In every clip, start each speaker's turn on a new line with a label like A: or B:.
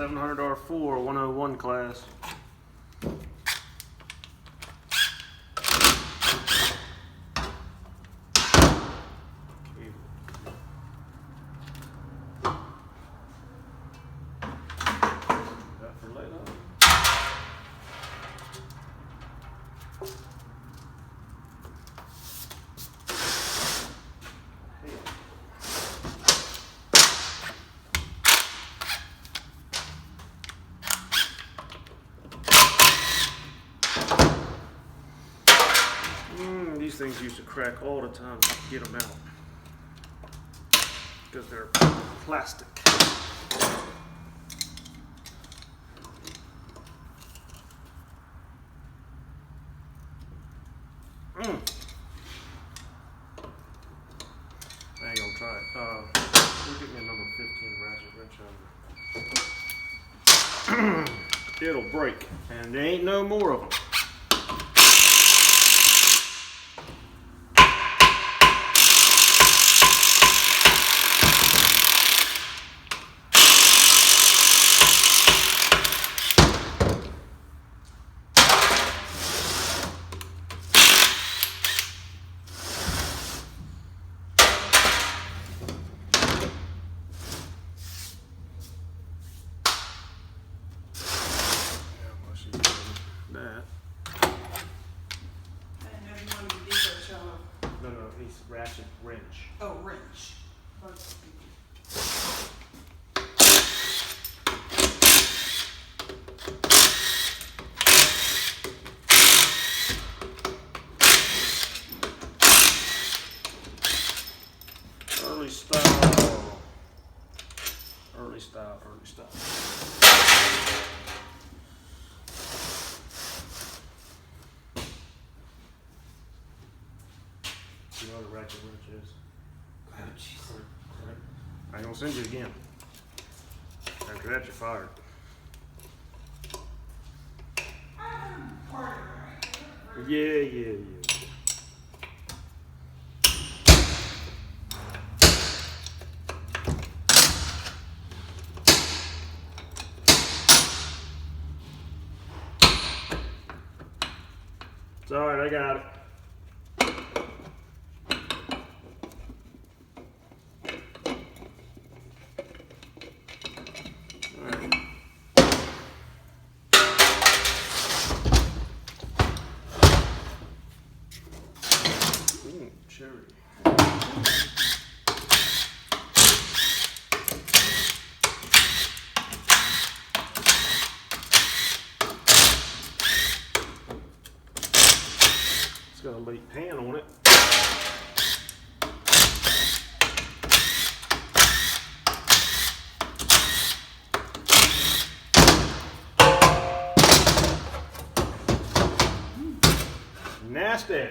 A: 700 R4 101 class. These things used to crack all the time. I have to get them out because they're plastic. I ain't gonna try it. We'll get me a number 15 ratchet wrench on there. It'll break, and there ain't no more of them. Ratchet wrench.
B: Oh, wrench.
A: Early style. Early style. Early style. You know what a ratchet wrench is?
B: Oh, jeez.
A: I ain't gonna send you again. After that, you're fired. Yeah. It's all right, I got it. Cherry. It's got a late pan on it. Nasty.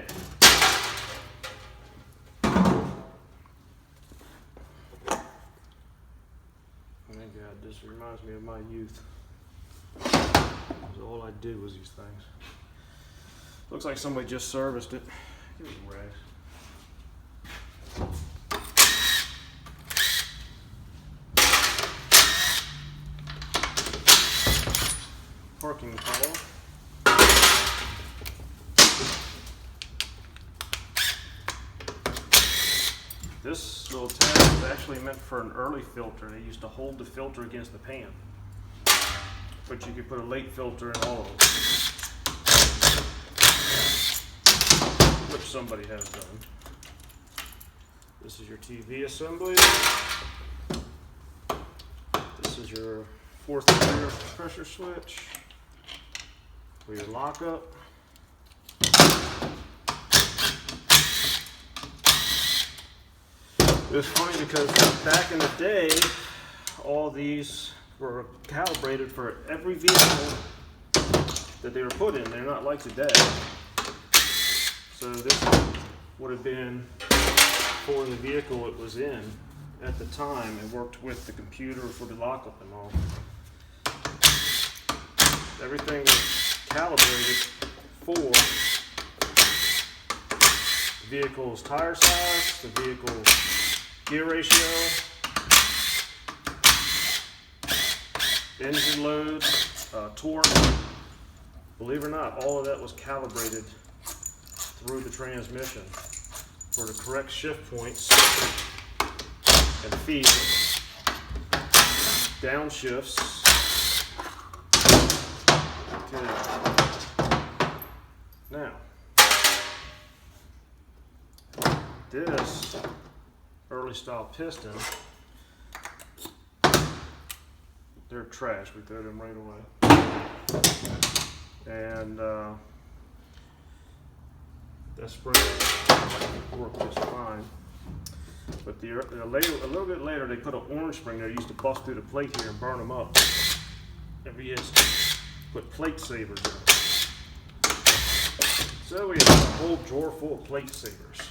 A: Thank God, this reminds me of my youth. All I did was these things. Looks like somebody just serviced it. Give me some rags. Parking collar. This little tab is actually meant for an early filter. They used to hold the filter against the pan. But you could put a late filter in all of them, which somebody has done. This is your TV assembly. This is your 4th gear pressure switch for your lockup. It was funny because back in the day, all these were calibrated for every vehicle that they were put in. They're not like today. So this would have been for the vehicle it was in at the time and worked with the computer for the lockup and all. Everything was calibrated for the vehicle's tire size, the vehicle's gear ratio, engine load, torque. Believe it or not, all of that was calibrated through the transmission for the correct shift points and feed, downshifts. Okay. Now, this early style piston, they're trash. We throw them right away. And that spring worked just fine. But a little bit later, they put an orange spring there. Used to bust through the plate here and burn them up. Every year, put plate savers in. So we have a whole drawer full of plate savers.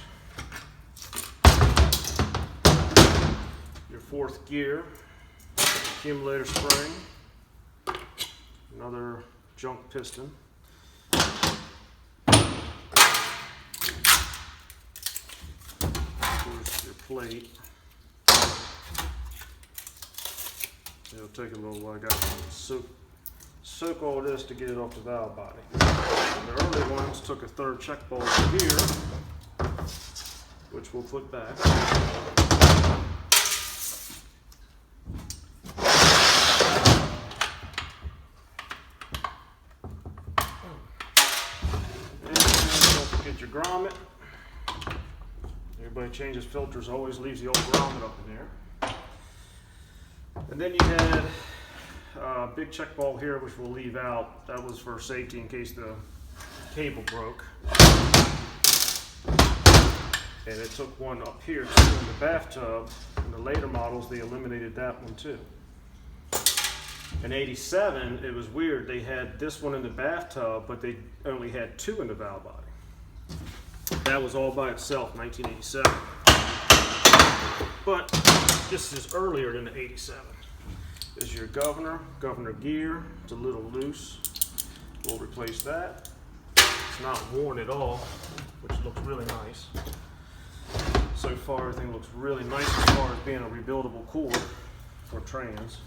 A: Your fourth gear, accumulator spring, another junk piston. Here's your plate. It'll take a little while. I got to soak all this to get it off the valve body. The early ones took a third check bolt here, which we'll put back. Your grommet. Everybody changes filters, always leaves the old grommet up in there. And then you had a big check ball here, which we'll leave out. That was for safety in case the cable broke. And it took one up here too in the bathtub. In the later models, they eliminated that one too. In '87, it was weird. They had this one in the bathtub, but they only had two in the valve body. That was all by itself, 1987. But this is earlier than the '87. This is your governor gear. It's a little loose. We'll replace that. It's not worn at all, which looks really nice. So far, everything looks really nice as far as being a rebuildable core for trans.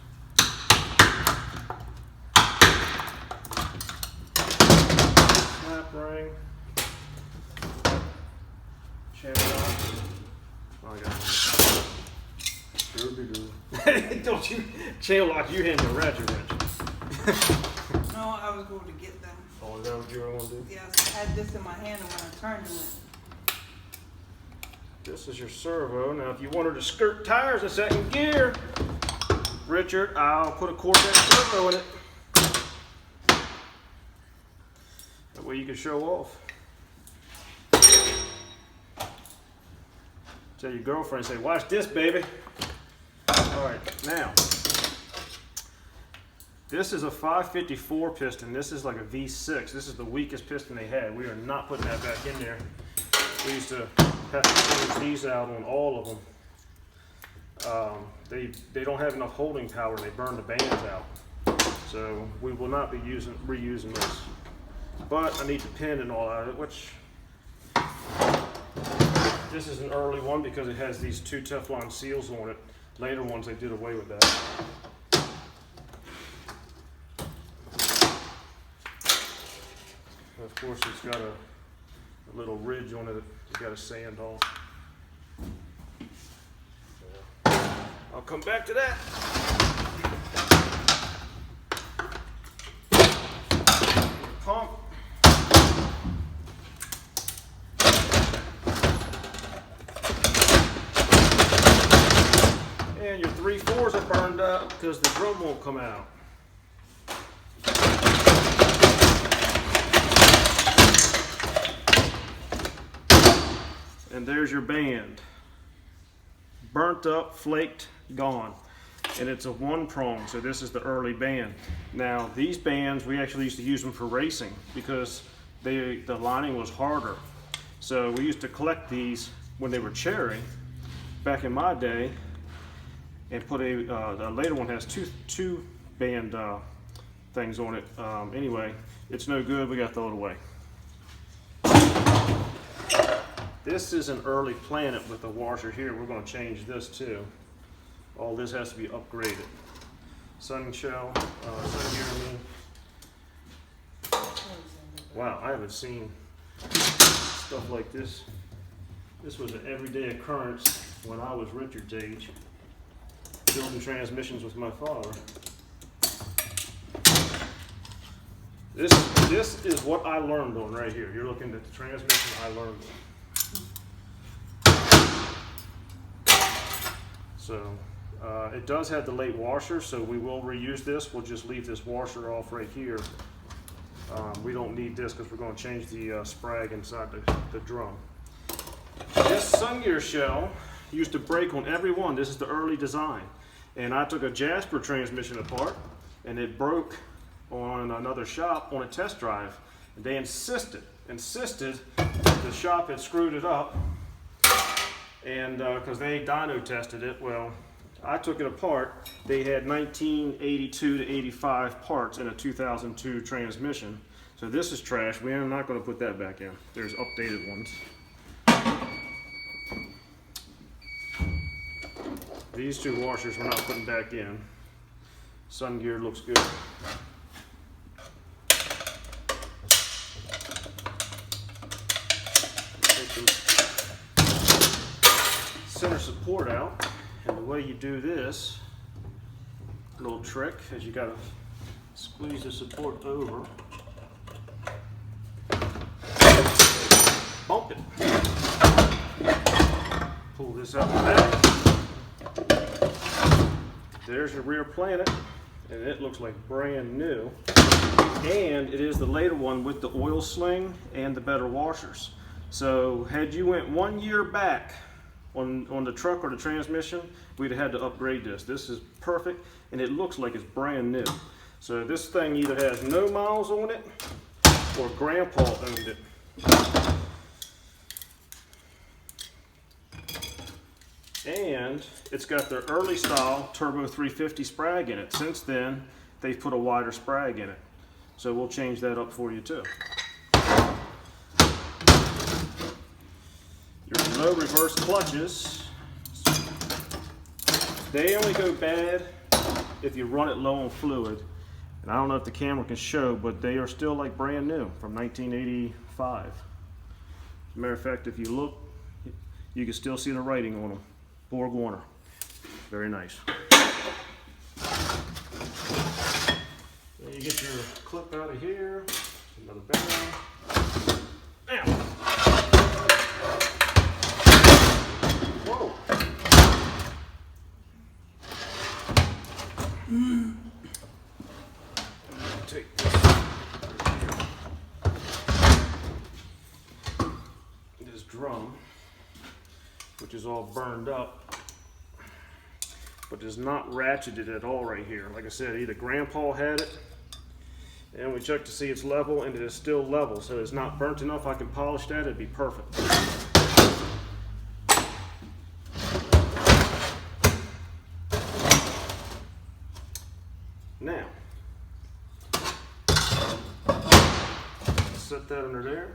A: Snap ring. Channel lock. Oh, I got it. Don't you channel lock? You hand me a ratchet wrench.
C: No, I was going to get them.
A: Oh, is that what you were going to do?
C: Yes, I had this in my hand and when I turned it.
A: This is your servo. Now, if you wanted to skirt tires in second gear, Richard, I'll put a Corvette servo in it. That way you can show off. Tell your girlfriend, say, watch this, baby. All right, now, this is a 554 piston. This is like a V6. This is the weakest piston they had. We are not putting that back in there. We used to have to change these out on all of them. They don't have enough holding power. They burn the bands out. So we will not be reusing this. But I need the pin and all out of it, which this is an early one because it has these two Teflon seals on it. Later ones, they did away with that. Of course, it's got a little ridge on it that you got to sand off. I'll come back to that. Pump. And your 3/4s are burned up because the drum won't come out. And there's your band. Burnt up, flaked, gone. And it's a one prong, so this is the early band. Now these bands, we actually used to use them for racing because the lining was harder. So we used to collect these when they were cherry back in my day, and put the later one has two band things on it. Anyway, it's no good. We got to throw it away. This is an early Planet with a washer here. We're going to change this too. All this has to be upgraded. sun gear, I mean. Wow, I haven't seen stuff like this. This was an everyday occurrence when I was Richard's age, building transmissions with my father. This is what I learned on right here. You're looking at the transmission I learned on. So it does have the late washer, so we will reuse this. We'll just leave this washer off right here. We don't need this because we're going to change the sprag inside the drum. This sun gear shell used to break on every one. This is the early design. And I took a Jasper transmission apart and it broke on another shop on a test drive. And they insisted that the shop had screwed it up, and because they dyno tested it. Well, I took it apart. They had 1982 to 85 parts in a 2002 transmission. So this is trash. We are not going to put that back in. There's updated ones. These two washers we're not putting back in. Sun gear looks good. Take the center support out. And the way you do this, little trick, is you gotta squeeze the support over, bump it, pull this out the back. There's your rear planet, and it looks like brand new. And it is the later one with the oil sling and the better washers. So had you went 1 year back on the truck or the transmission, we'd have had to upgrade this. This is perfect, and it looks like it's brand new. So this thing either has no miles on it, or Grandpa owned it. And it's got the early style Turbo 350 sprag in it. Since then, they've put a wider sprag in it. So we'll change that up for you too. Your low reverse clutches, they only go bad if you run it low on fluid. And I don't know if the camera can show, but they are still like brand new from 1985. As a matter of fact, if you look, you can still see the writing on them. Borg Warner. Very nice. Then you get your clip out of here. Another barrel. Now. Whoa. Take this drum, which is all burned up, but is not ratcheted at all right here. Like I said, either Grandpa had it, and we checked to see it's level, and it is still level, so it's not burnt enough. I can polish that, it'd be perfect. Now, set that under there.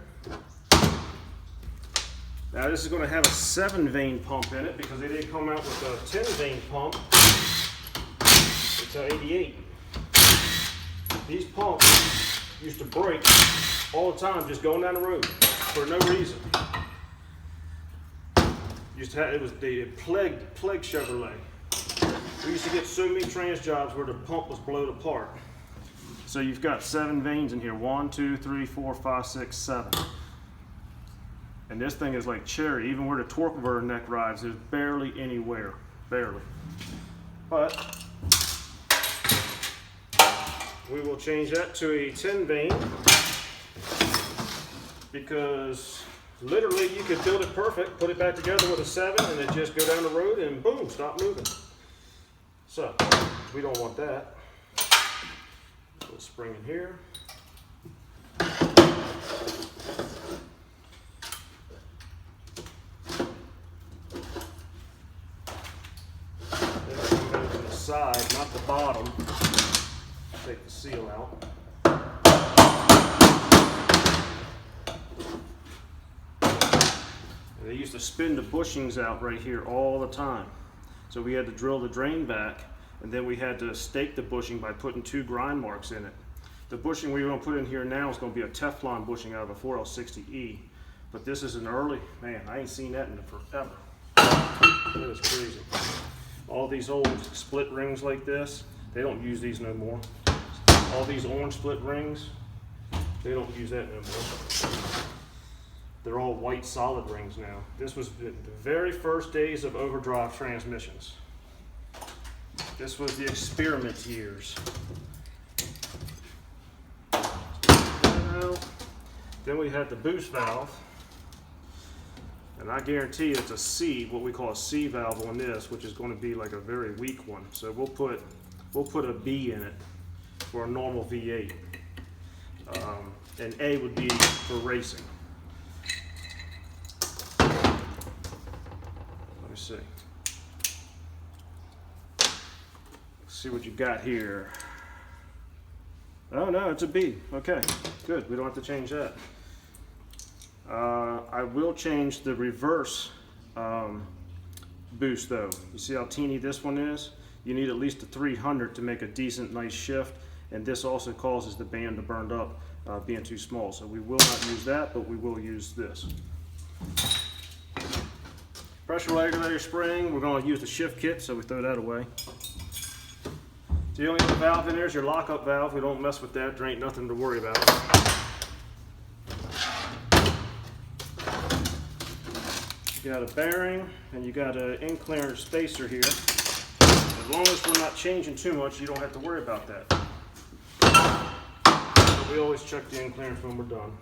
A: Now this is going to have a 7-vein pump in it because they didn't come out with a 10-vein pump. It's an 88. These pumps used to break all the time just going down the road for no reason. Used to have, it was the plague Chevrolet. We used to get so many trans jobs where the pump was blown apart. So you've got 7 veins in here. 1, 2, 3, 4, 5, 6, 7. And this thing is like cherry. Even where the torque converter neck rides, there's barely anywhere. Barely. But we will change that to a 10 vein because literally you could build it perfect, put it back together with a 7, and then just go down the road and boom, stop moving. So we don't want that. Put a spring in here. Side, not the bottom. Take the seal out. They used to spin the bushings out right here all the time. So we had to drill the drain back And then we had to stake the bushing by putting 2 grind marks in it. The bushing we're going to put in here now is going to be a Teflon bushing out of a 4L60E. But this is an early, man, I ain't seen that in forever. That is crazy. All these old split rings like this, they don't use these no more. All these orange split rings, they don't use that no more. They're all white solid rings now. This was the very first days of overdrive transmissions. This was the experiment years. Then we had the boost valve. And I guarantee it's a C, what we call a C valve on this, which is going to be like a very weak one. So we'll put a B in it for a normal V8. And A would be for racing. Let me see. Let's see what you got here. Oh no, it's a B. Okay, good. We don't have to change that. I will change the reverse boost though. You see how teeny this one is? You need at least a 300 to make a decent, nice shift, and this also causes the band to burn up being too small. So we will not use that, but we will use this. Pressure regulator spring, we're going to use the shift kit, so we throw that away. The only other valve in there is your lockup valve. We don't mess with that. There ain't nothing to worry about. You got a bearing and you got an in clearance spacer here. As long as we're not changing too much, you don't have to worry about that. But we always check the in clearance when we're done.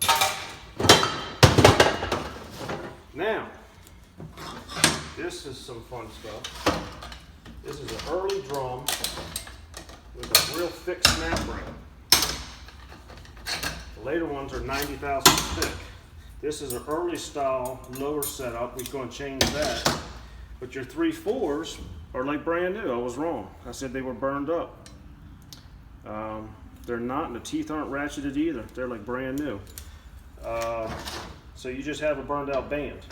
A: Now, this is some fun stuff. This is an early drum with a real thick snap ring. The later ones are 90 thousandths thick. This is an early style lower setup. We're going to change that. But your 3/4s are like brand new. I was wrong. I said they were burned up. They're not, and the teeth aren't ratcheted either. They're like brand new. So you just have a burned out band.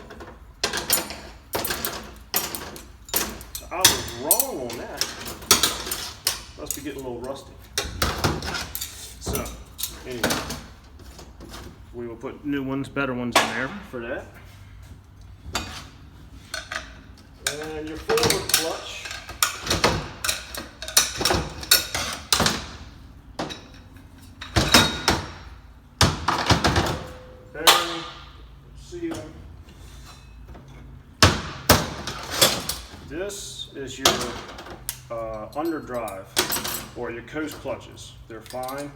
A: So I was wrong on that. Must be getting a little rusty. So, anyway, we will put new ones, better ones in there for that. And your forward clutch. Bearing, seal. This is your underdrive or your coast clutches. They're fine.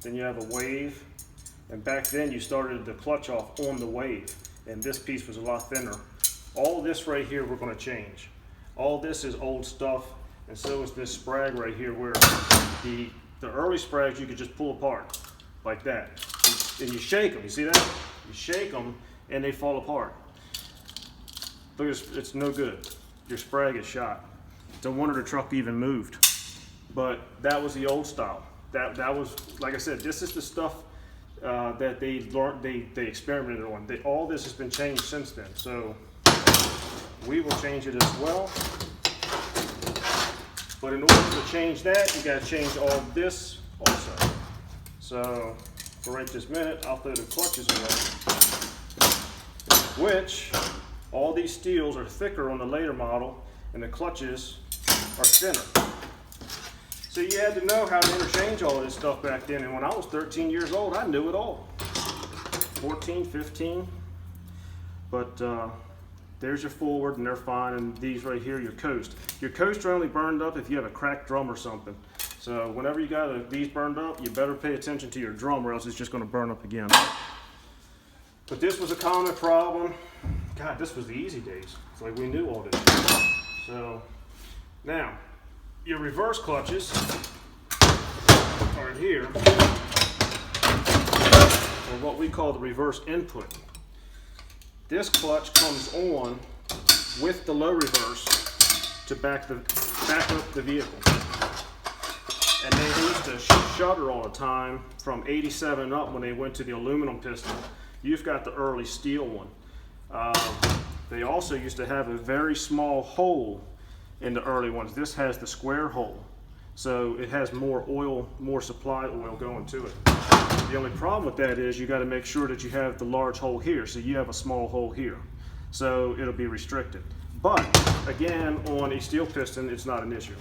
A: Then you have a wave, and back then you started the clutch off on the wave, and this piece was a lot thinner. All this right here we're going to change. All this is old stuff, and so is this sprag right here, where the early sprags you could just pull apart like that, and you shake them. You see that? You shake them and they fall apart. Look, it's no good. Your sprag is shot. No wonder the truck even moved. But that was the old style. That was, like I said, this is the stuff that they learned, they experimented on. All this has been changed since then. So we will change it as well. But in order to change that, you got to change all this also. So for right this minute, I'll throw the clutches away. Which all these steels are thicker on the later model, and the clutches are thinner. So you had to know how to interchange all this stuff back then, and when I was 13 years old, I knew it all. 14, 15. But there's your forward, and they're fine, and these right here, your coast. Your coasts are only burned up if you have a cracked drum or something. So whenever you got these burned up, you better pay attention to your drum, or else it's just going to burn up again. But this was a common problem. God, this was the easy days. It's like we knew all this. So now, your reverse clutches are here, or what we call the reverse input. This clutch comes on with the low reverse to back up the vehicle. And they used to shudder all the time from 87 up when they went to the aluminum piston. You've got the early steel one. They also used to have a very small hole in the early ones. This has the square hole. So it has more oil, more supply oil going to it. The only problem with that is you got to make sure that you have the large hole here. So you have a small hole here. So it'll be restricted. But again, on a steel piston, it's not an issue.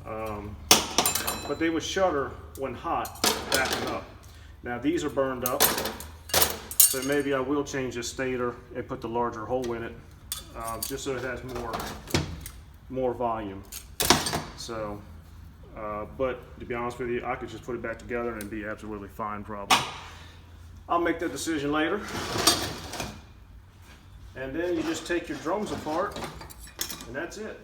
A: But they would shutter when hot, backing up. Now these are burned up, so maybe I will change the stator and put the larger hole in it, just so it has more volume. So, but to be honest with you, I could just put it back together and it'd be absolutely fine probably. I'll make that decision later. And then you just take your drums apart, and that's it.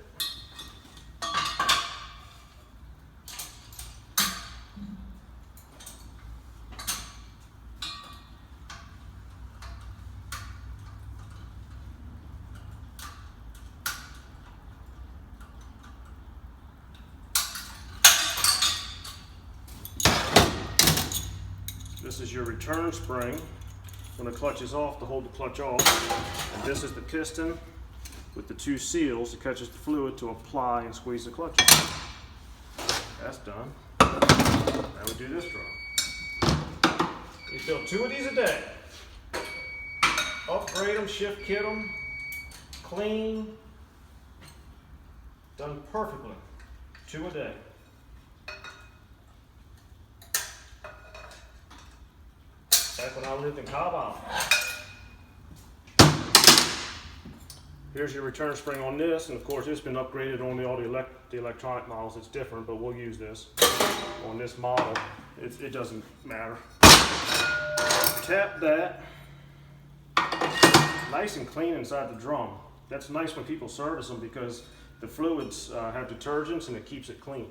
A: This is your return spring. When the clutch is off, to hold the clutch off. And this is the piston with the two seals that catches the fluid to apply and squeeze the clutch in. That's done. Now we do this drum. You fill 2 of these a day. Upgrade them, shift kit them, clean, done perfectly. 2 a day. Back when I lived in Cabo. Here's your return spring on this, and of course it's been upgraded on all the electronic models. It's different, but we'll use this. On this model, it doesn't matter. Tap that. Nice and clean inside the drum. That's nice when people service them because the fluids have detergents and it keeps it clean.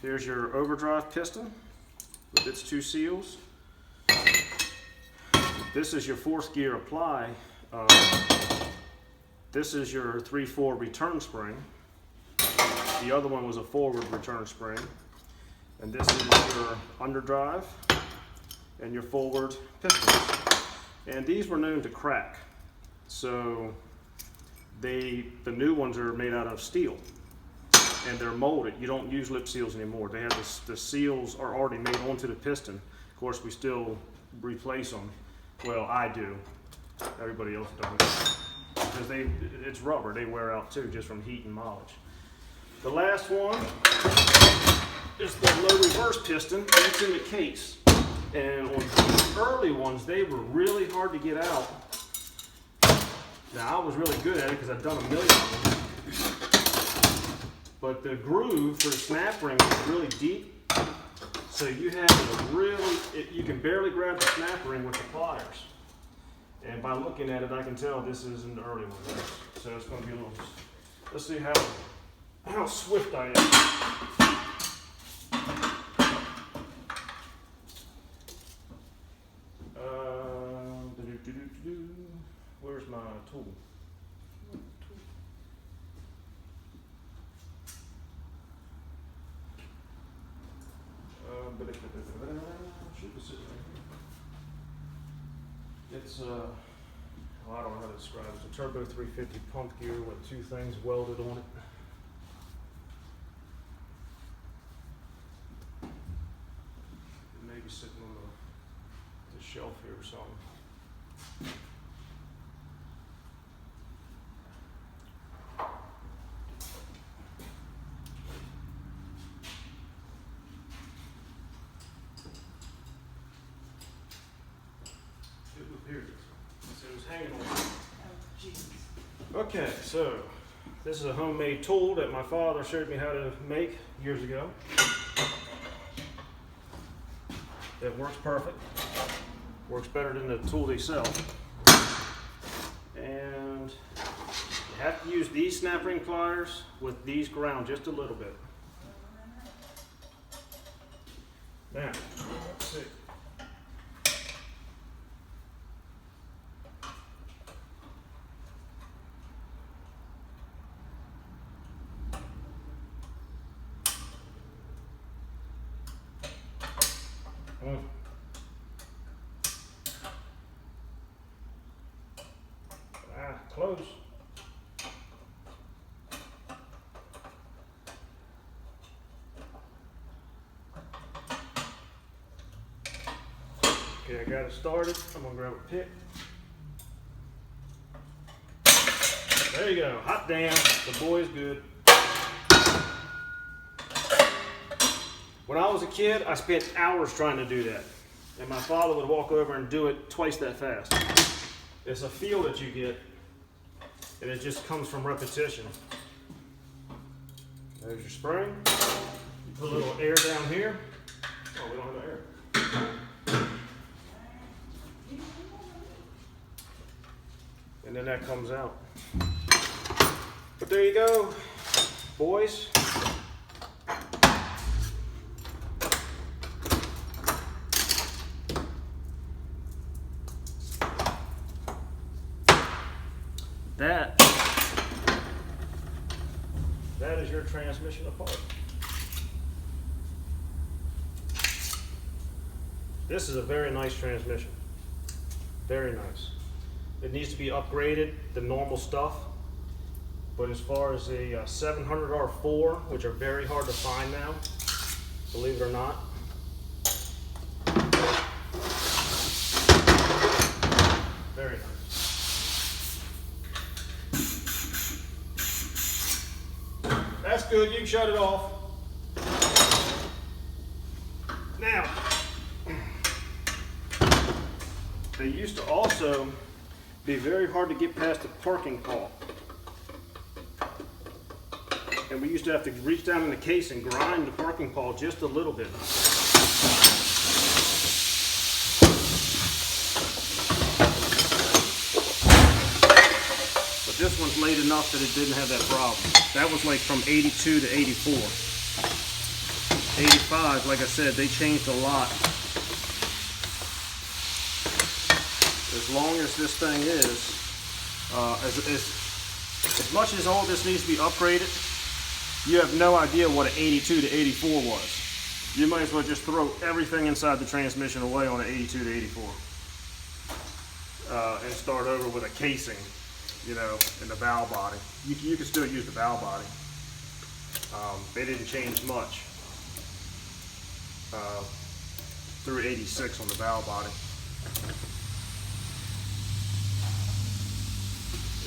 A: Here's your overdrive piston with its 2 seals. This is your 4th gear apply. This is your 3/4 return spring. The other one was a forward return spring. And this is your underdrive and your forward pistons. And these were known to crack. So the new ones are made out of steel. And they're molded. You don't use lip seals anymore. They have the seals are already made onto the piston. Of course, we still replace them. Well, I do. Everybody else doesn't. Because it's rubber. They wear out too, just from heat and mileage. The last one is the low reverse piston. It's in the case. And on the early ones, they were really hard to get out. Now, I was really good at it because I've done a million of them. But the groove for the snap ring is really deep, so you have to you can barely grab the snap ring with the pliers. And by looking at it, I can tell this is an early one. So it's going to be a little. Let's see how swift I am. Where's my tool? Should be sitting right here. It's well, I don't know how to describe it. It's a turbo 350 pump gear with 2 things welded on it. It may be sitting on the shelf here or something. Okay, so this is a homemade tool that my father showed me how to make years ago. It works perfect. Works better than the tool they sell. And you have to use these snap ring pliers with these ground just a little bit. Now, let's see. Close. Okay, I got it started. I'm gonna grab a pick. There you go, hot damn, the boy is good. When I was a kid, I spent hours trying to do that. And my father would walk over and do it twice that fast. It's a feel that you get, and it just comes from repetition. There's your spring. You put a little air down here. Oh, we don't have no air. And then that comes out. But there you go, boys. That is your transmission apart. This is a very nice transmission. Very nice. It needs to be upgraded, the normal stuff. But as far as a 700R4, which are very hard to find now, believe it or not, very nice. That's good, you can shut it off. Now, they used to also be very hard to get past the parking call. And we used to have to reach down in the case and grind the parking pawl just a little bit. But this one's late enough that it didn't have that problem. That was like from 82 to 84. 85, like I said, they changed a lot. As long as this thing is, as much as all this needs to be upgraded, you have no idea what an 82 to 84 was. You might as well just throw everything inside the transmission away on an 82 to 84 and start over with a casing, you know, in the valve body. You can still use the valve body. They didn't change much through 86 on the valve body.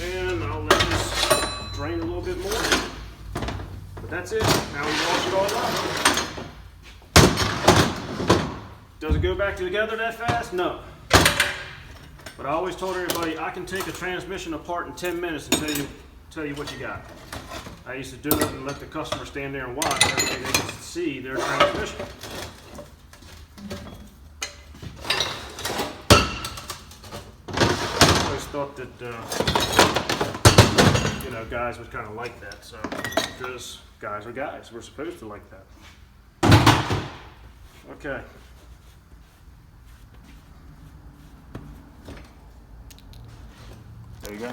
A: And I'll let this drain a little bit more. But that's it. Now we wash it all out. Does it go back together that fast? No. But I always told everybody I can take a transmission apart in 10 minutes and tell you what you got. I used to do it and let the customer stand there and watch. That way they could see their transmission. I always thought that you know, guys would kind of like that, so because guys are guys, we're supposed to like that. Okay. There you go.